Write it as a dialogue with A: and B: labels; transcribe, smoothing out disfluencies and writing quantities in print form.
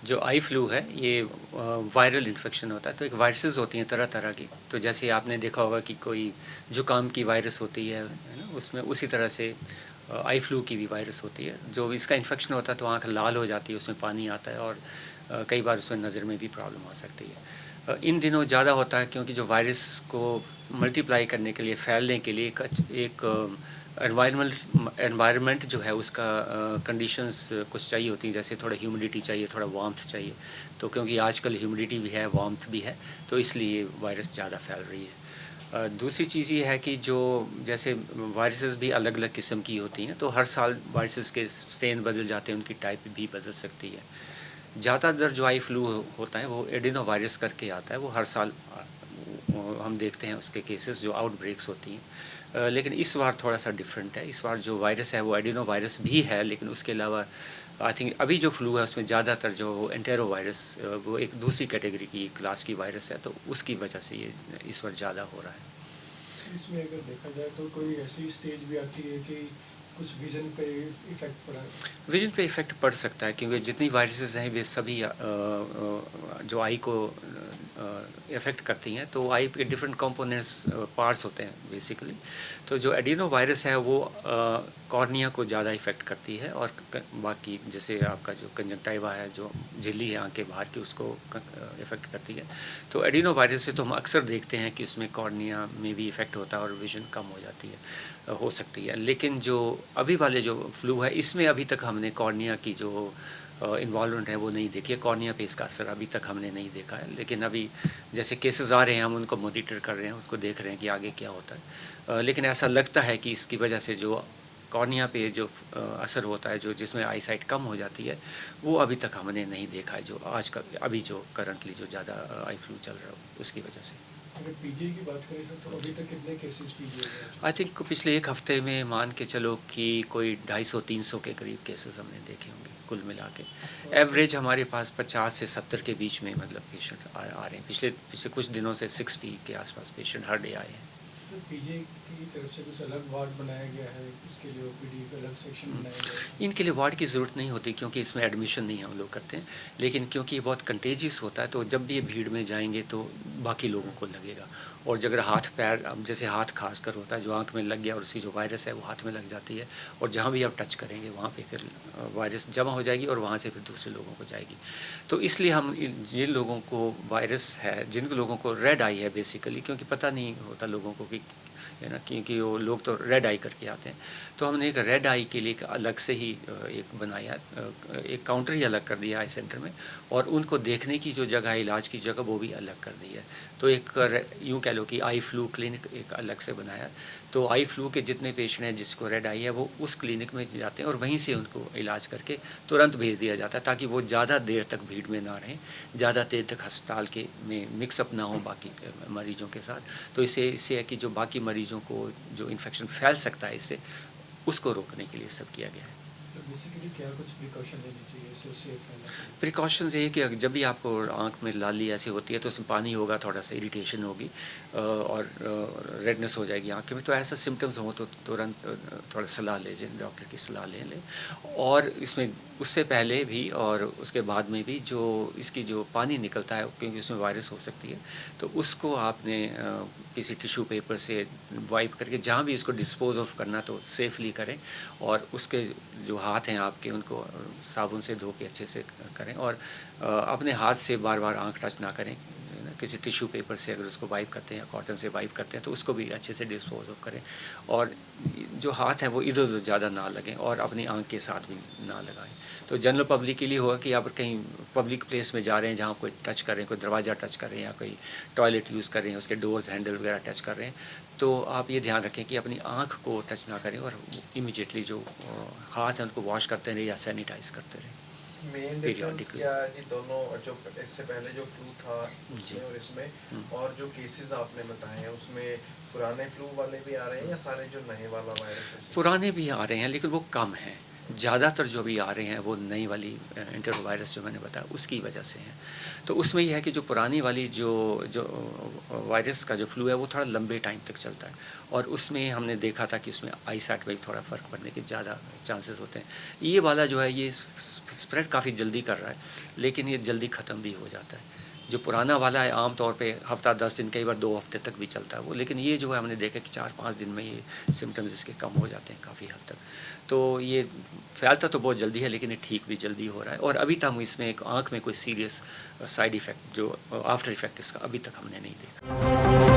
A: जो eye flu है ये वायरल इन्फेक्शन होता है, तो एक वायरसेस होती हैं तरह तरह की। तो जैसे आपने देखा होगा कि कोई जुकाम की वायरस होती है ना, उसमें उसी तरह से आई फ्लू की भी वायरस होती है। जो इसका इन्फेक्शन होता है तो आँख लाल हो जाती है, उसमें पानी आता है और कई बार उसमें नज़र में भी प्रॉब्लम आ सकती है। इन दिनों ज़्यादा होता है क्योंकि जो वायरस को मल्टीप्लाई करने के लिए, फैलने के लिए एक एनवायरनमेंट जो है उसका कंडीशंस कुछ चाहिए होती हैं, जैसे थोड़ा ह्यूमिडिटी चाहिए, थोड़ा वार्मथ चाहिए। तो क्योंकि आजकल ह्यूमिडिटी भी है, वार्मथ भी है, तो इसलिए वायरस ज़्यादा फैल रही है। दूसरी चीज़ ये है कि जो जैसे वायरसेस भी अलग अलग किस्म की होती हैं, तो हर साल वायरसेस के स्ट्रेन बदल जाते हैं, उनकी टाइप भी बदल सकती है। ज़्यादातर जो आई फ्लू होता है वो एडिनो वायरस करके आता है, वो हर साल हम देखते हैं उसके केसेस जो आउटब्रेक्स होती हैं। लेकिन इस बार थोड़ा सा डिफरेंट है। इस बार जो वायरस है वो एडिनो वायरस भी है, लेकिन उसके अलावा आई थिंक अभी जो फ्लू है उसमें ज़्यादातर जो एंटेरो वायरस, वो एक दूसरी कैटेगरी की क्लास की वायरस है, तो उसकी वजह से ये इस बार ज़्यादा हो रहा है।
B: इसमें अगर देखा जाए तो कोई ऐसी स्टेज भी आती है कि कुछ विजन पे इफेक्ट पड़ा है?
A: विजन पे इफ़ेक्ट पड़ सकता है क्योंकि जितनी वायरसेस हैं वे सभी जो आई को इफ़ेक्ट करती हैं, तो आई के डिफरेंट कंपोनेंट्स पार्ट्स होते हैं बेसिकली। तो जो एडिनो वायरस है वो कॉर्निया को ज़्यादा इफ़ेक्ट करती है, और बाकी जैसे आपका जो कंजंक्टिवा है, जो झिल्ली है आँख के बाहर की, उसको इफ़ेक्ट करती है। तो एडिनो वायरस से तो हम अक्सर देखते हैं कि उसमें कॉर्निया में भी इफ़ेक्ट होता है और विजन कम हो जाती है, हो सकती है। लेकिन जो अभी वाले जो फ्लू है इसमें अभी तक हमने कॉर्निया की जो इन्वॉल्वमेंट है वो नहीं देखी है, कॉर्निया पे इसका असर अभी तक हमने नहीं देखा है। लेकिन अभी जैसे केसेस आ रहे हैं हम उनको मॉनिटर कर रहे हैं, उसको देख रहे हैं कि आगे क्या होता है। लेकिन ऐसा लगता है कि इसकी वजह से जो कॉर्निया पे जो असर होता है, जो जिसमें आई साइट कम हो जाती है, वो अभी तक हमने नहीं देखा है, जो आज का अभी जो करंटली जो ज़्यादा आई फ्लू चल रहा है उसकी वजह से।
B: अगर पीजीआई की बात करें सर, तो अभी तक कितने केसेस पीजीआई में?
A: आई थिंक पिछले एक हफ्ते में मान के चलो कि कोई 250-300 के करीब केसेस हमने देखे होंगे कुल मिला के। एवरेज हमारे पास 50 से 70 के बीच में मतलब पेशेंट आ रहे हैं। पिछले कुछ दिनों से 60 के आसपास पेशेंट हर डे आए हैं।
B: तो पीजीआई की तरफ से कुछ अलग वार्ड बनाया गया है, इसके लिए ओपीडी का अलग सेक्शन बनाया गया है?
A: इनके लिए वार्ड की ज़रूरत नहीं होती क्योंकि इसमें एडमिशन नहीं हम लोग करते हैं। लेकिन क्योंकि ये बहुत कंटेजियस होता है, तो जब भी ये भीड़ में जाएंगे तो बाकी लोगों को लगेगा। और जब अगर हाथ पैर, अब जैसे हाथ खास कर होता है, जो आँख में लग गया और उसकी जो वायरस है वो हाथ में लग जाती है, और जहाँ भी आप टच करेंगे वहाँ पे फिर वायरस जमा हो जाएगी और वहाँ से फिर दूसरे लोगों को जाएगी। तो इसलिए हम जिन लोगों को वायरस है, जिन लोगों को रेड आई है बेसिकली, क्योंकि पता नहीं होता लोगों को कि है ना, क्योंकि वो लोग तो रेड आई करके आते हैं, तो हमने एक रेड आई के लिए अलग से ही एक बनाया, एक काउंटर ही अलग कर दिया आई सेंटर में, और उनको देखने की जो जगह है, इलाज की जगह, वो भी अलग कर दी है। तो एक यूँ कह लो कि आई फ्लू क्लिनिक एक अलग से बनाया। तो आई फ्लू के जितने पेशेंट हैं जिसको रेड आई है, वो उस क्लिनिक में जाते हैं और वहीं से उनको इलाज करके तुरंत भेज दिया जाता है, ताकि वो ज़्यादा देर तक भीड़ में ना रहें, ज़्यादा देर तक अस्पताल के में मिक्सअप ना हो बाकी मरीजों के साथ। तो इससे है कि जो बाकी मरीजों को जो इन्फेक्शन फैल सकता है इससे, उसको रोकने के लिए सब किया गया है।
B: तो बेसिकली क्या कुछ प्रिकॉशन लेनी चाहिए इससे सेफ रहना चाहिए?
A: प्रिकॉशंस ये कि जब भी आपको आँख में लाली ऐसी होती है तो उसमें पानी होगा, थोड़ा सा इरिटेशन होगी और रेडनेस हो जाएगी आँख में। तो ऐसा सिम्टम्स हो तो तुरंत थोड़ा सलाह ले जाए, डॉक्टर की सलाह ले लें। और इसमें उससे पहले भी और उसके बाद में भी जो इसकी जो पानी निकलता है, क्योंकि उसमें वायरस हो सकती है, तो उसको आपने किसी टिश्यू पेपर से वाइप करके जहाँ भी इसको डिस्पोज ऑफ करना तो सेफली करें, और उसके जो हाथ हैं आपके उनको साबुन से धो के अच्छे से करें, और अपने हाथ से बार बार आँख टच ना करें। किसी टिश्यू पेपर से अगर उसको वाइप करते हैं या कॉटन से वाइप करते हैं तो उसको भी अच्छे से डिस्पोज ऑफ करें, और जो हाथ हैं वो इधर उधर ज़्यादा ना लगें और अपनी आँख के साथ भी ना लगाएं। तो जनरल पब्लिक के लिए होगा कि आप कहीं पब्लिक प्लेस में जा रहे हैं जहाँ कोई टच कर रहे हैं, कोई दरवाज़ा टच कर रहे हैं या कोई टॉयलेट यूज़ कर रहे हैं, उसके डोर्स हैंडल वगैरह टच कर रहे हैं, तो आप ये ध्यान रखें कि अपनी आँख को टच ना करें, और इमीडिएटली जो हाथ हैं उनको वॉश करते रहें या सैनिटाइज करते रहें
C: मेन डिफरेंस
A: पीरियडिकली।
C: क्या जी दोनों, जो इससे पहले जो फ्लू था
A: जी।
C: उसमें और इसमें, और जो केसेस आपने बताए हैं उसमें पुराने फ्लू वाले भी आ रहे हैं या सारे जो नए वाला वायरस है?
A: पुराने भी आ रहे हैं लेकिन वो कम हैं। ज़्यादातर जो भी आ रहे हैं वो नई वाली एंटेरोवायरस जो मैंने बताया उसकी वजह से हैं। तो उसमें ये है कि जो पुरानी वाली जो जो वायरस का जो फ्लू है वो थोड़ा लंबे टाइम तक चलता है और उसमें हमने देखा था कि उसमें आईसाइट में थोड़ा फ़र्क पड़ने के ज़्यादा चांसेस होते हैं। ये वाला जो है ये स्प्रेड काफ़ी जल्दी कर रहा है, लेकिन ये जल्दी ख़त्म भी हो जाता है। जो पुराना वाला है आम तौर पे हफ़्ता 10 दिन, कई बार 2 हफ़्ते तक भी चलता है वो, लेकिन ये जो है हमने देखा कि 4-5 दिन में ये सिम्पटम्स इसके कम हो जाते हैं काफ़ी हद तक। तो ये फैलता तो बहुत जल्दी है, लेकिन ये ठीक भी जल्दी हो रहा है और अभी तक हम इसमें एक आँख में कोई सीरियस साइड इफ़ेक्ट जो आफ्टर इफ़ेक्ट इसका अभी तक हमने नहीं देखा।